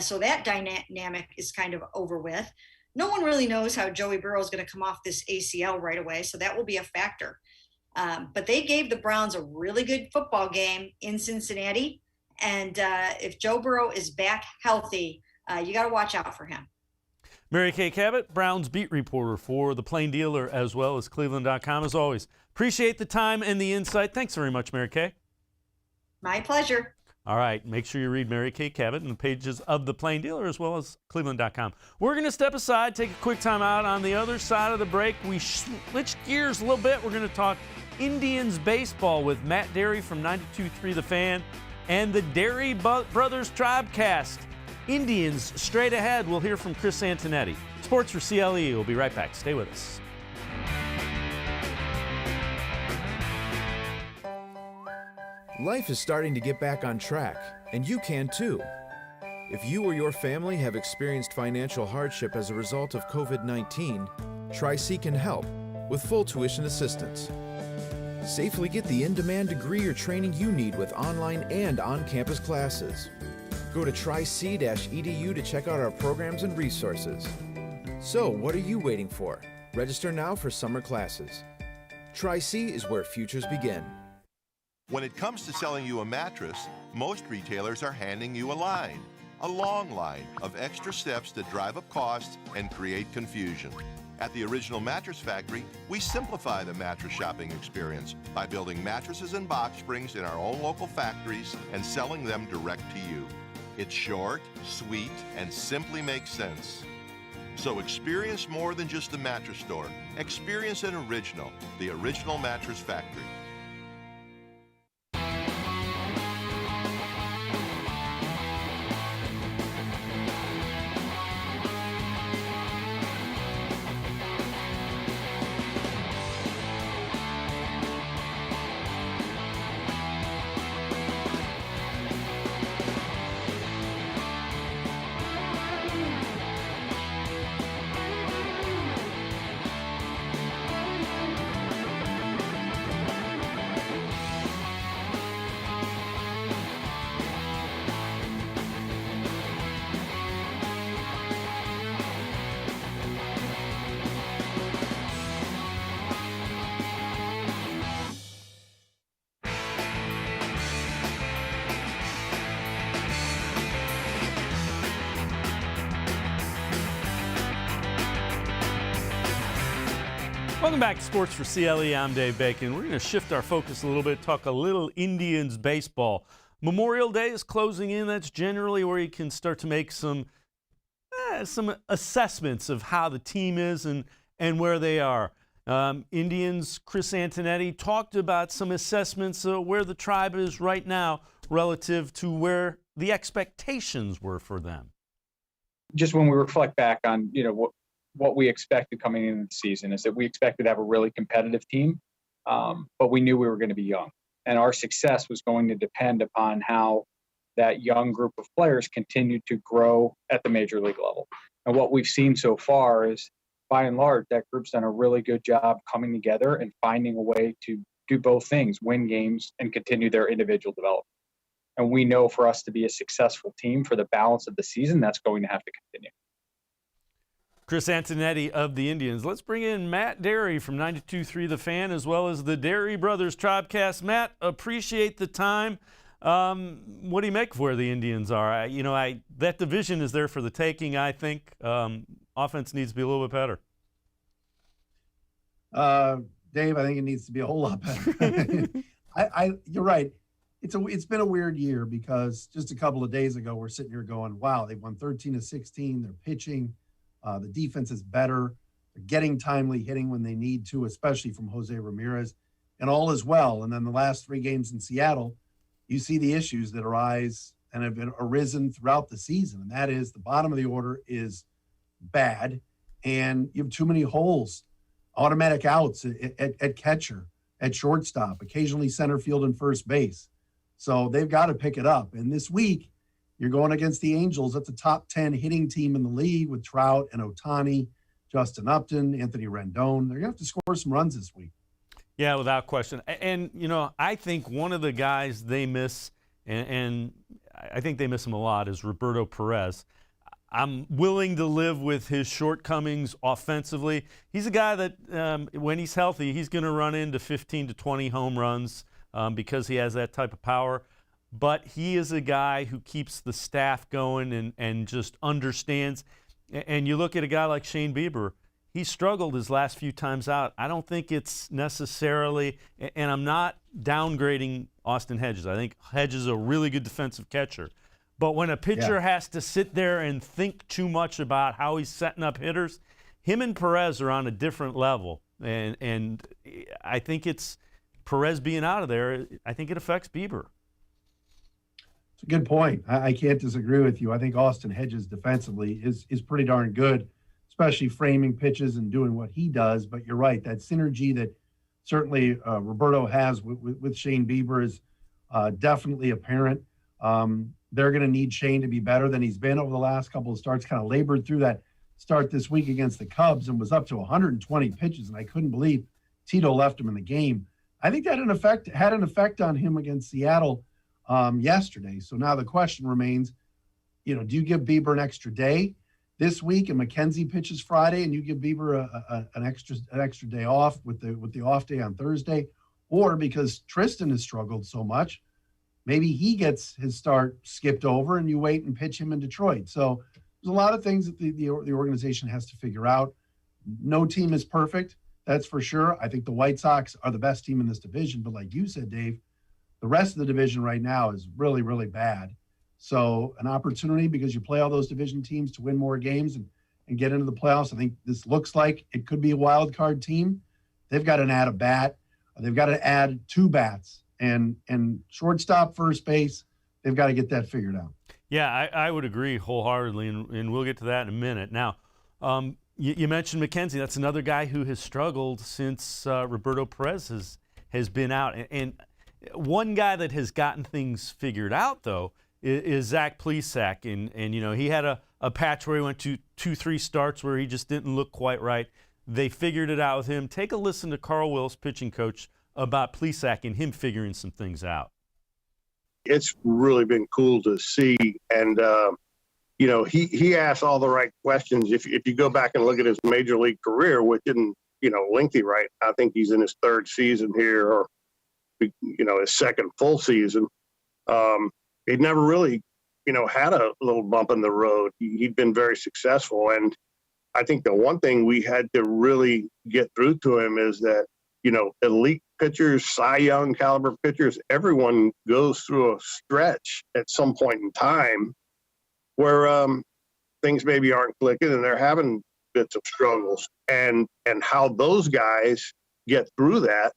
So that dynamic is kind of over with. No one really knows how Joey Burrow is going to come off this ACL right away, so that will be a factor. But they gave the Browns a really good football game in Cincinnati, and if Joe Burrow is back healthy, you got to watch out for him. Mary Kay Cabot, Browns beat reporter for The Plain Dealer as well as cleveland.com. As always, appreciate the time and the insight. Thanks very much, Mary Kay. My pleasure. All right, make sure you read Mary Kay Cabot in the pages of The Plain Dealer as well as cleveland.com. We're going to step aside, take a quick time out. On the other side of the break, we switch gears a little bit. We're going to talk Indians baseball with Matt Dery from 92.3 The Fan and the Dery Brothers Tribecast. Indians straight ahead. We'll hear from Chris Antonetti. Sports4CLE. We'll be right back. Stay with us. Life is starting to get back on track, and you can too. If you or your family have experienced financial hardship as a result of COVID-19, Tri-C can help with full tuition assistance. Safely get the in-demand degree or training you need with online and on-campus classes. Go to tric-edu to check out our programs and resources. So, what are you waiting for? Register now for summer classes. Tri-C is where futures begin. When it comes to selling you a mattress, most retailers are handing you a long line of extra steps that drive up costs and create confusion. At the Original Mattress Factory, we simplify the mattress shopping experience by building mattresses and box springs in our own local factories and selling them direct to you. It's short, sweet, and simply makes sense. So experience more than just the mattress store. Experience an original, the Original Mattress Factory. Welcome back to Sports for CLE. I'm Dave Bacon. We're going to shift our focus a little bit, talk a little Indians baseball. Memorial Day is closing in. That's generally where you can start to make some assessments of how the team is and where they are. Indians, Chris Antonetti talked about some assessments of where the Tribe is right now relative to where the expectations were for them. Just when we reflect back on, what we expected coming into the season is that we expected to have a really competitive team, but we knew we were going to be young. And our success was going to depend upon how that young group of players continued to grow at the major league level. And what we've seen so far is, by and large, that group's done a really good job coming together and finding a way to do both things, win games and continue their individual development. And we know for us to be a successful team for the balance of the season, that's going to have to continue. Chris Antonetti of the Indians. Let's bring in Matt Dery from 92.3 The Fan, as well as the Dery Brothers Tribecast. Matt, appreciate the time. What do you make of where the Indians are? That division is there for the taking, I think. Offense needs to be a little bit better. Dave, I think it needs to be a whole lot better. You're right. It's been a weird year because just a couple of days ago, we're sitting here going, wow, they've won 13 of 16. They're pitching. The defense is better. They're getting timely hitting when they need to, especially from Jose Ramirez, and all is well. And then the last 3 games in Seattle, you see the issues that arise and have been arisen throughout the season. And that is the bottom of the order is bad, and you have too many holes, automatic outs at catcher, at shortstop, occasionally center field and first base. So they've got to pick it up. And this week, you're going against the Angels. That's a top 10 hitting team in the league with Trout and Ohtani, Justin Upton, Anthony Rendon. They're going to have to score some runs this week. Yeah, without question. And, I think one of the guys they miss, and I think they miss him a lot, is Roberto Perez. I'm willing to live with his shortcomings offensively. He's a guy that, when he's healthy, he's going to run into 15 to 20 home runs because he has that type of power. But he is a guy who keeps the staff going and just understands. And you look at a guy like Shane Bieber, he struggled his last few times out. I don't think it's necessarily, and I'm not downgrading Austin Hedges. I think Hedges is a really good defensive catcher. But when a pitcher has to sit there and think too much about how he's setting up hitters, him and Perez are on a different level. And I think it's Perez being out of there, I think it affects Bieber. It's a good point. I can't disagree with you. I think Austin Hedges defensively is pretty darn good, especially framing pitches and doing what he does. But you're right, that synergy that certainly Roberto has with Shane Bieber is definitely apparent. They're going to need Shane to be better than he's been over the last couple of starts, kind of labored through that start this week against the Cubs and was up to 120 pitches. And I couldn't believe Tito left him in the game. I think that had an effect on him against Seattle yesterday. So now the question remains, do you give Bieber an extra day this week and McKenzie pitches Friday and you give Bieber an extra day off with the off day on Thursday? Or because Tristan has struggled so much, maybe he gets his start skipped over and you wait and pitch him in Detroit. So there's a lot of things that the organization has to figure out. No team is perfect, that's for sure. I think the White Sox are the best team in this division. But like you said, Dave, the rest of the division right now is really, really bad. So an opportunity, because you play all those division teams, to win more games and get into the playoffs. I think this looks like it could be a wild card team. They've got to add a bat. They've got to add 2 bats. And shortstop, first base, they've got to get that figured out. Yeah, I would agree wholeheartedly, and we'll get to that in a minute. Now, you mentioned McKenzie. That's another guy who has struggled since Roberto Perez has been out. And one guy that has gotten things figured out, though, is Zach Plesac. And he had a patch where he went to 2-3 starts where he just didn't look quite right. They figured it out with him. Take a listen to Carl Wills, pitching coach, about Plesac and him figuring some things out. It's really been cool to see. And, he asked all the right questions. If you go back and look at his major league career, which isn't, lengthy, right? I think he's in his 3rd season here, or, his 2nd full season. He'd never really, had a little bump in the road. He'd been very successful. And I think the one thing we had to really get through to him is that, elite pitchers, Cy Young caliber pitchers, everyone goes through a stretch at some point in time where things maybe aren't clicking and they're having bits of struggles. And how those guys get through that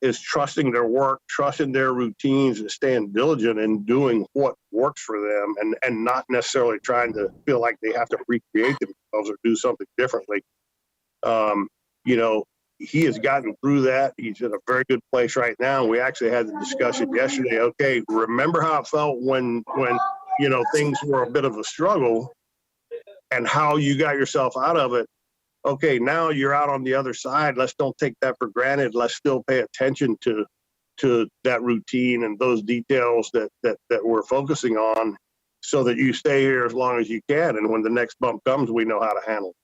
is trusting their work, trusting their routines, and staying diligent in doing what works for them, and not necessarily trying to feel like they have to recreate themselves or do something differently. He has gotten through that. He's in a very good place right now. We actually had the discussion yesterday. Okay, remember how it felt when things were a bit of a struggle and how you got yourself out of it. Okay, now you're out on the other side. Let's don't take that for granted. Let's still pay attention to that routine and those details that we're focusing on, so that you stay here as long as you can. And when the next bump comes, we know how to handle it.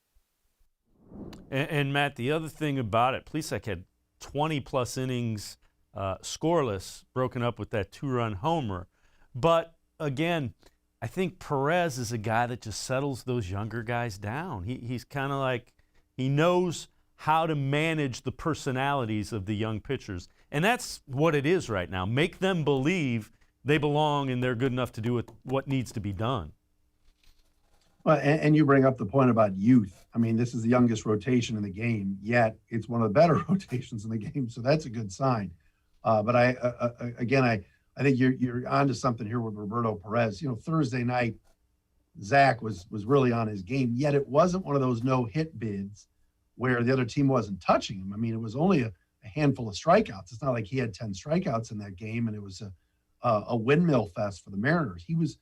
And Matt, the other thing about it, Plesac had 20-plus innings scoreless, broken up with that 2-run homer. But, again, I think Perez is a guy that just settles those younger guys down. He's kind of like, he knows how to manage the personalities of the young pitchers. And that's what it is right now. Make them believe they belong and they're good enough to do what needs to be done. Well, and you bring up the point about youth. I mean, this is the youngest rotation in the game, yet it's one of the better rotations in the game, so that's a good sign. But I think you're onto something here with Roberto Perez. Thursday night, Zach was really on his game, yet it wasn't one of those no-hit bids where the other team wasn't touching him. I mean, it was only a handful of strikeouts. It's not like he had 10 strikeouts in that game, and it was a windmill fest for the Mariners. He was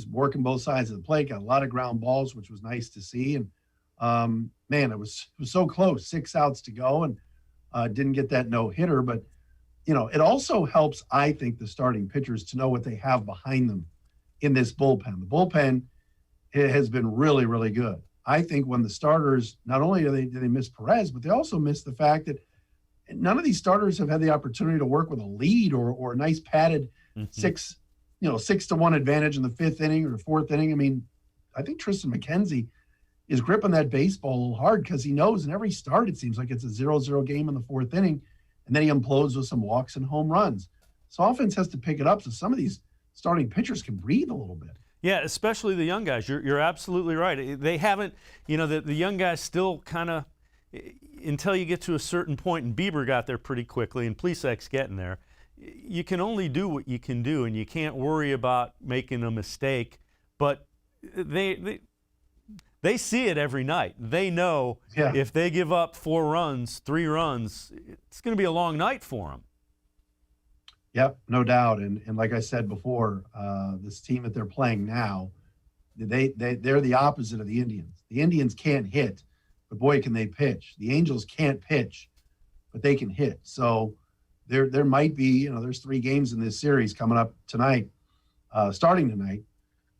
working both sides of the plate, got a lot of ground balls, which was nice to see. And man, it was so close, 6 outs to go, and didn't get that no-hitter. But, it also helps, I think, the starting pitchers to know what they have behind them in this bullpen. The bullpen has been really, really good. I think when the starters, not only do they miss Perez, but they also miss the fact that none of these starters have had the opportunity to work with a lead or a nice padded 6-1 advantage in the 5th inning or 4th inning. I mean, I think Tristan McKenzie is gripping that baseball a little hard because he knows in every start it seems like it's a 0-0 game in the 4th inning, and then he implodes with some walks and home runs. So offense has to pick it up so some of these starting pitchers can breathe a little bit. Yeah, especially the young guys. You're absolutely right. They haven't, the young guys still kind of, until you get to a certain point, and Bieber got there pretty quickly, and Plesac's getting there, you can only do what you can do, and you can't worry about making a mistake. But they see it every night. They know if they give up 4 runs, 3 runs, it's going to be a long night for them. Yep, no doubt. And like I said before, this team that they're playing now, they're the opposite of the Indians. The Indians can't hit, but boy, can they pitch. The Angels can't pitch, but they can hit. So there might be, there's 3 games in this series coming up tonight, starting tonight,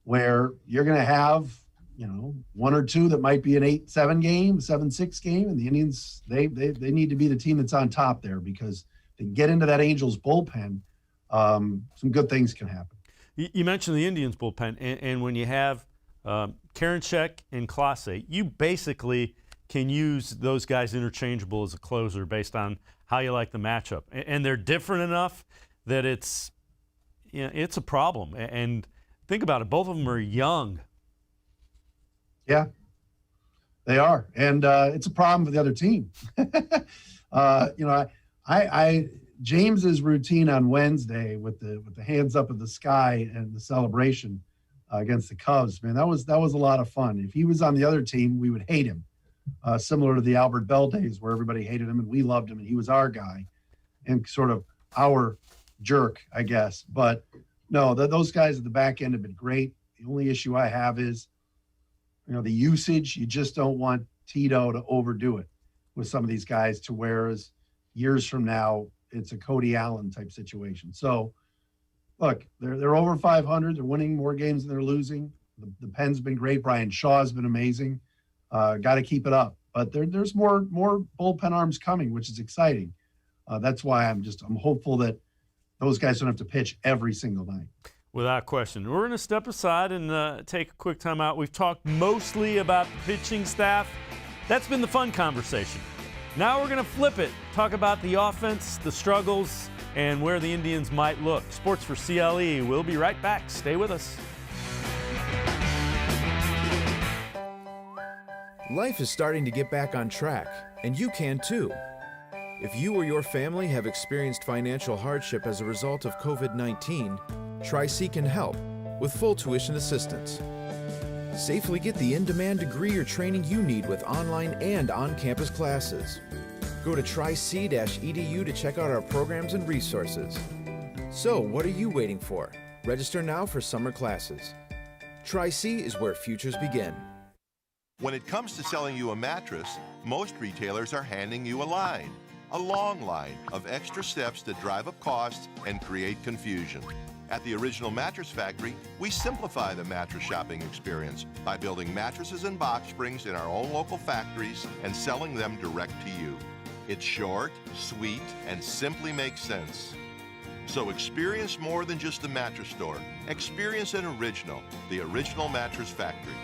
where you're going to have, 1 or 2 that might be an 8-7 game, 7-6 game, and the Indians, they need to be the team that's on top there because to get into that Angels bullpen, some good things can happen. You mentioned the Indians bullpen, and when you have Karinchak and Clase, you basically can use those guys interchangeable as a closer based on how you like the matchup. And they're different enough that it's a problem. And think about it, both of them are young. Yeah, they are. And it's a problem for the other team. James's routine on Wednesday with the hands up in the sky and the celebration against the Cubs, man, that was a lot of fun. If he was on the other team, we would hate him, similar to the Albert Bell days where everybody hated him and we loved him and he was our guy and sort of our jerk, I guess. But no, those guys at the back end have been great. The only issue I have is, the usage. You just don't want Tito to overdo it with some of these guys to whereas years from now, it's a Cody Allen type situation. So, look, they're over 500. They're winning more games than they're losing. The pen's been great. Brian Shaw's been amazing. Got to keep it up. But there's more bullpen arms coming, which is exciting. That's why I'm hopeful that those guys don't have to pitch every single night. Without question. We're going to step aside and take a quick time out. We've talked mostly about the pitching staff. That's been the fun conversation. Now we're going to flip it, talk about the offense, the struggles, and where the Indians might look. Sports4CLE. We'll be right back. Stay with us. Life is starting to get back on track, and you can too. If you or your family have experienced financial hardship as a result of COVID-19, Tri-C can help with full tuition assistance. Safely get the in-demand degree or training you need with online and on-campus classes. Go to tric-edu to check out our programs and resources. So, what are you waiting for? Register now for summer classes. Tri-C is where futures begin. When it comes to selling you a mattress, most retailers are handing you a long line of extra steps that drive up costs and create confusion. At the Original Mattress Factory, we simplify the mattress shopping experience by building mattresses and box springs in our own local factories and selling them direct to you. It's short, sweet, and simply makes sense. So experience more than just a mattress store. Experience an original, the Original Mattress Factory.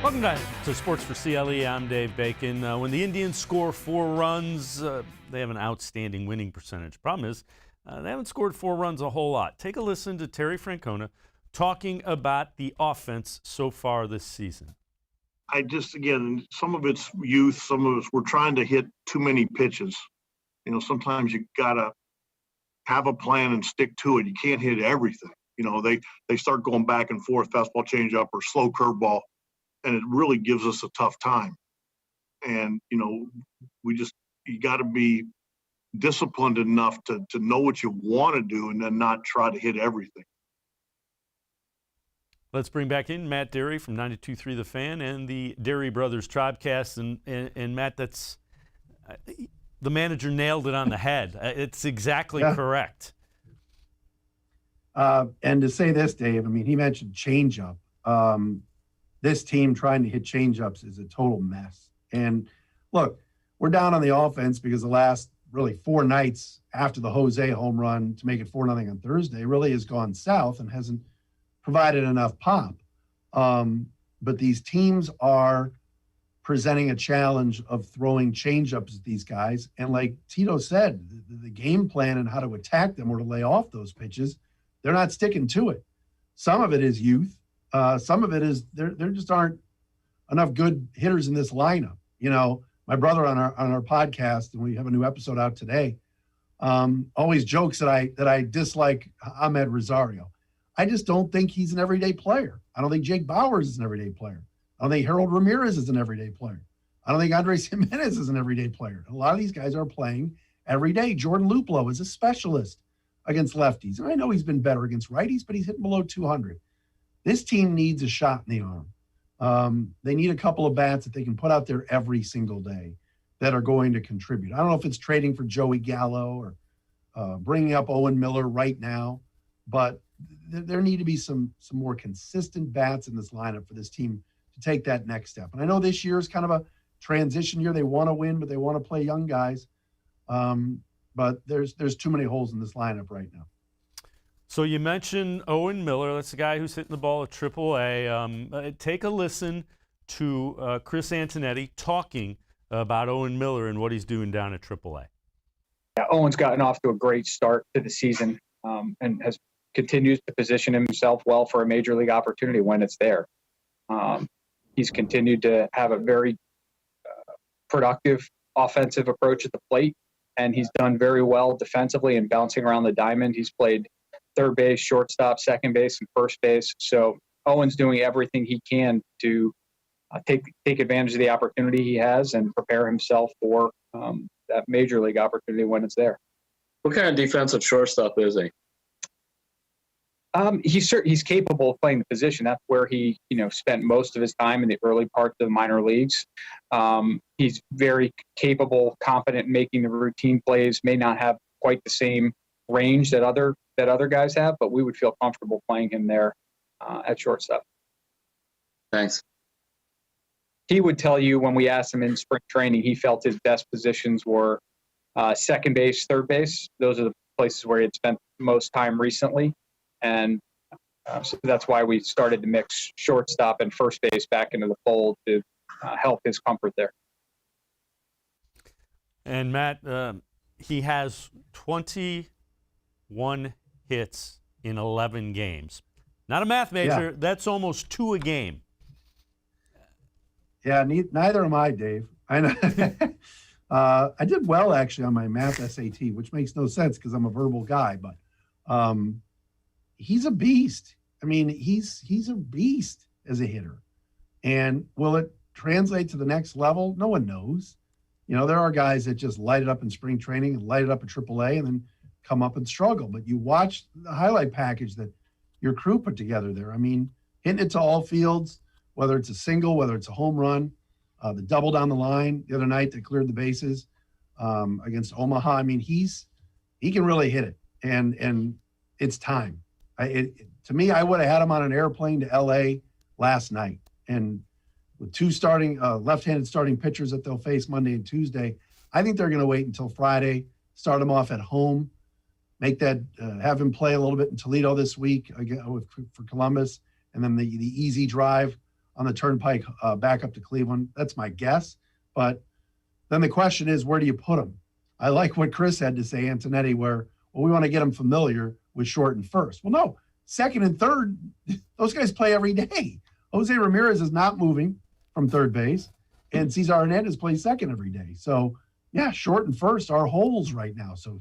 Welcome back to Sports4CLE. I'm Dave Bacon. When the Indians score 4 runs, they have an outstanding winning percentage. Problem is, they haven't scored 4 runs a whole lot. Take a listen to Terry Francona talking about the offense so far this season. Again, some of it's youth, some of it's we're trying to hit too many pitches. You know, sometimes you got to have a plan and stick to it. You can't hit everything. You know, they start going back and forth, fastball, changeup, or slow curveball. And it really gives us a tough time. And, you know, you got to be disciplined enough to know what you want to do and then not try to hit everything. Let's bring back in Matt Dery from 92.3 The Fan and the Dery Brothers Tribecast. And Matt, that's the manager nailed it on the head. It's exactly correct. And to say this, Dave, I mean, he mentioned changeup. This team trying to hit changeups is a total mess. And look, we're down on the offense because the last really 4 nights after the Jose home run to make it 4-0 on Thursday really has gone south and hasn't provided enough pop. But these teams are presenting a challenge of throwing changeups at these guys. And like Tito said, the game plan and how to attack them or to lay off those pitches, they're not sticking to it. Some of it is youth. Some of it is there just aren't enough good hitters in this lineup. You know, my brother on our podcast, and we have a new episode out today, always jokes that I dislike Ahmed Rosario. I just don't think he's an everyday player. I don't think Jake Bowers is an everyday player. I don't think Harold Ramirez is an everyday player. I don't think Andres Jimenez is an everyday player. A lot of these guys are playing every day. Jordan Luplow is a specialist against lefties. And I know he's been better against righties, but he's hitting below 200. This team needs a shot in the arm. They need a couple of bats that they can put out there every single day that are going to contribute. I don't know if it's trading for Joey Gallo or bringing up Owen Miller right now, but there need to be some more consistent bats in this lineup for this team to take that next step. And I know this year is kind of a transition year. They want to win, but they want to play young guys. But there's too many holes in this lineup right now. So you mentioned Owen Miller. That's the guy who's hitting the ball at AAA. Take a listen to Chris Antonetti talking about Owen Miller and what he's doing down at AAA. Yeah, Owen's gotten off to a great start to the season and continues to position himself well for a major league opportunity when it's there. He's continued to have a very productive offensive approach at the plate, and he's done very well defensively and bouncing around the diamond. He's played third base, shortstop, second base, and first base. So Owen's doing everything he can to take advantage of the opportunity he has and prepare himself for that major league opportunity when it's there. What kind of defensive shortstop is he? He's capable of playing the position. That's where he, spent most of his time in the early parts of the minor leagues. He's very capable, competent in making the routine plays. May not have quite the same range that other guys have, but we would feel comfortable playing him there at shortstop. Thanks. He would tell you when we asked him in spring training, he felt his best positions were second base, third base. Those are the places where he had spent most time recently. And so that's why we started to mix shortstop and first base back into the fold to help his comfort there. And Matt, he has 21 hits in 11 games. Not a math major. Yeah. That's almost 2 a game. Yeah, neither am I, Dave. I know. I did well, actually, on my math SAT, which makes no sense because I'm a verbal guy. But he's a beast. I mean, he's a beast as a hitter. And will it translate to the next level? No one knows. There are guys that just light it up in spring training and light it up at AAA and then come up and struggle. But you watch the highlight package that your crew put together there. I mean, hitting it to all fields, whether it's a single, whether it's a home run, the double down the line the other night that cleared the bases against Omaha. I mean, he can really hit it, and it's time. To me, I would have had him on an airplane to LA last night, and with 2 starting left-handed starting pitchers that they'll face Monday and Tuesday, I think they're going to wait until Friday, start him off at home, make that have him play a little bit in Toledo this week for Columbus, and then the easy drive on the turnpike back up to Cleveland. That's my guess. But then the question is, where do you put him? I like what Chris had to say, Antonetti, where, we want to get him familiar with short and first. Well, no, second and third, those guys play every day. Jose Ramirez is not moving from third base, and Cesar Hernandez plays second every day. So, yeah, short and first are holes right now. So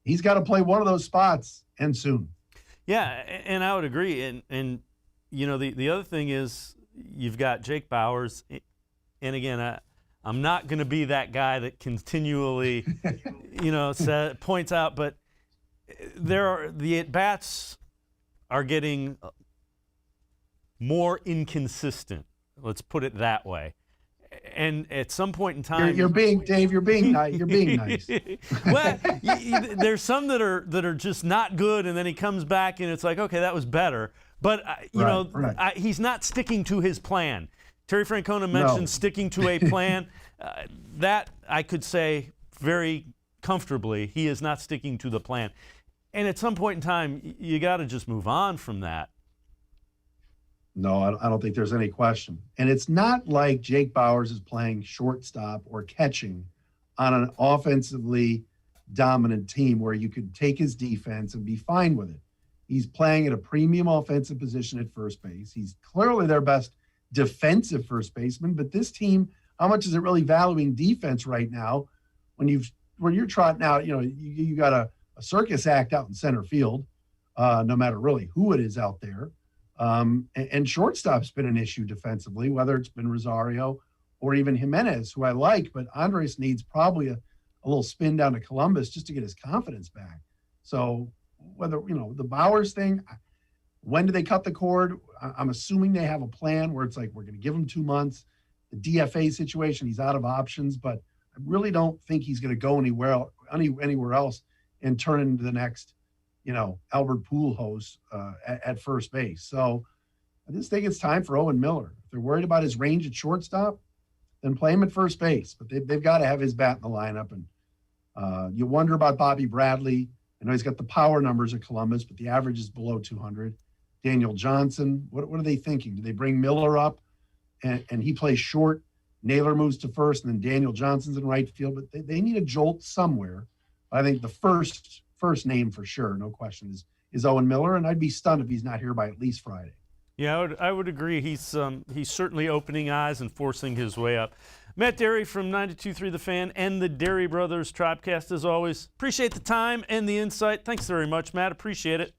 he's got to play one of those spots, and soon. Yeah, and I would agree. And the other thing is, you've got Jake Bauers, and again, I'm not going to be that guy that continually, points out, but the at-bats are getting more inconsistent. Let's put it that way. And at some point in time, you're being nice. You're being nice. Well, there's some that are just not good, and then he comes back, and it's like, okay, that was better. But he's not sticking to his plan. Terry Francona mentioned sticking to a plan. That I could say very comfortably, he is not sticking to the plan. And at some point in time, you got to just move on from that. No, I don't think there's any question. And it's not like Jake Bauers is playing shortstop or catching on an offensively dominant team where you could take his defense and be fine with it. He's playing at a premium offensive position at first base. He's clearly their best defensive first baseman, but this team, how much is it really valuing defense right now when you're trotting out, you got a circus act out in center field, no matter really who it is out there. And shortstop's been an issue defensively, whether it's been Rosario or even Jimenez, who I like, but Andres needs probably a little spin down to Columbus just to get his confidence back. So whether, the Bauers thing, when do they cut the cord? I'm assuming they have a plan where it's like, we're going to give him 2 months. The DFA situation, he's out of options, but I really don't think he's going to go anywhere else and turn into the next, Albert Pujols at first base. So I just think it's time for Owen Miller. If they're worried about his range at shortstop, then play him at first base. But they've got to have his bat in the lineup. And you wonder about Bobby Bradley. I know he's got the power numbers at Columbus, but the average is below 200. Daniel Johnson, what are they thinking? Do they bring Miller up and he plays short? Naylor moves to first, and then Daniel Johnson's in right field. But they need a jolt somewhere. I think the first name for sure, no question, is Owen Miller, and I'd be stunned if he's not here by at least Friday. Yeah, I would agree. He's certainly opening eyes and forcing his way up. Matt Dery from 92.3 The Fan and the Dery Brothers Tribecast, as always. Appreciate the time and the insight. Thanks very much, Matt. Appreciate it.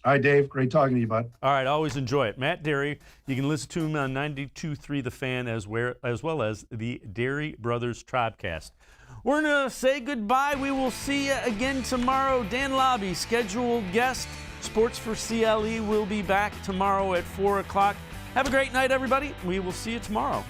All right, Dave. Great talking to you, bud. All right, always enjoy it. Matt Dery, you can listen to him on 92.3 The Fan as well as the Dery Brothers Tribecast. We're going to say goodbye. We will see you again tomorrow. Dan Lobby, scheduled guest. Sports4CLE will be back tomorrow at 4 o'clock. Have a great night, everybody. We will see you tomorrow.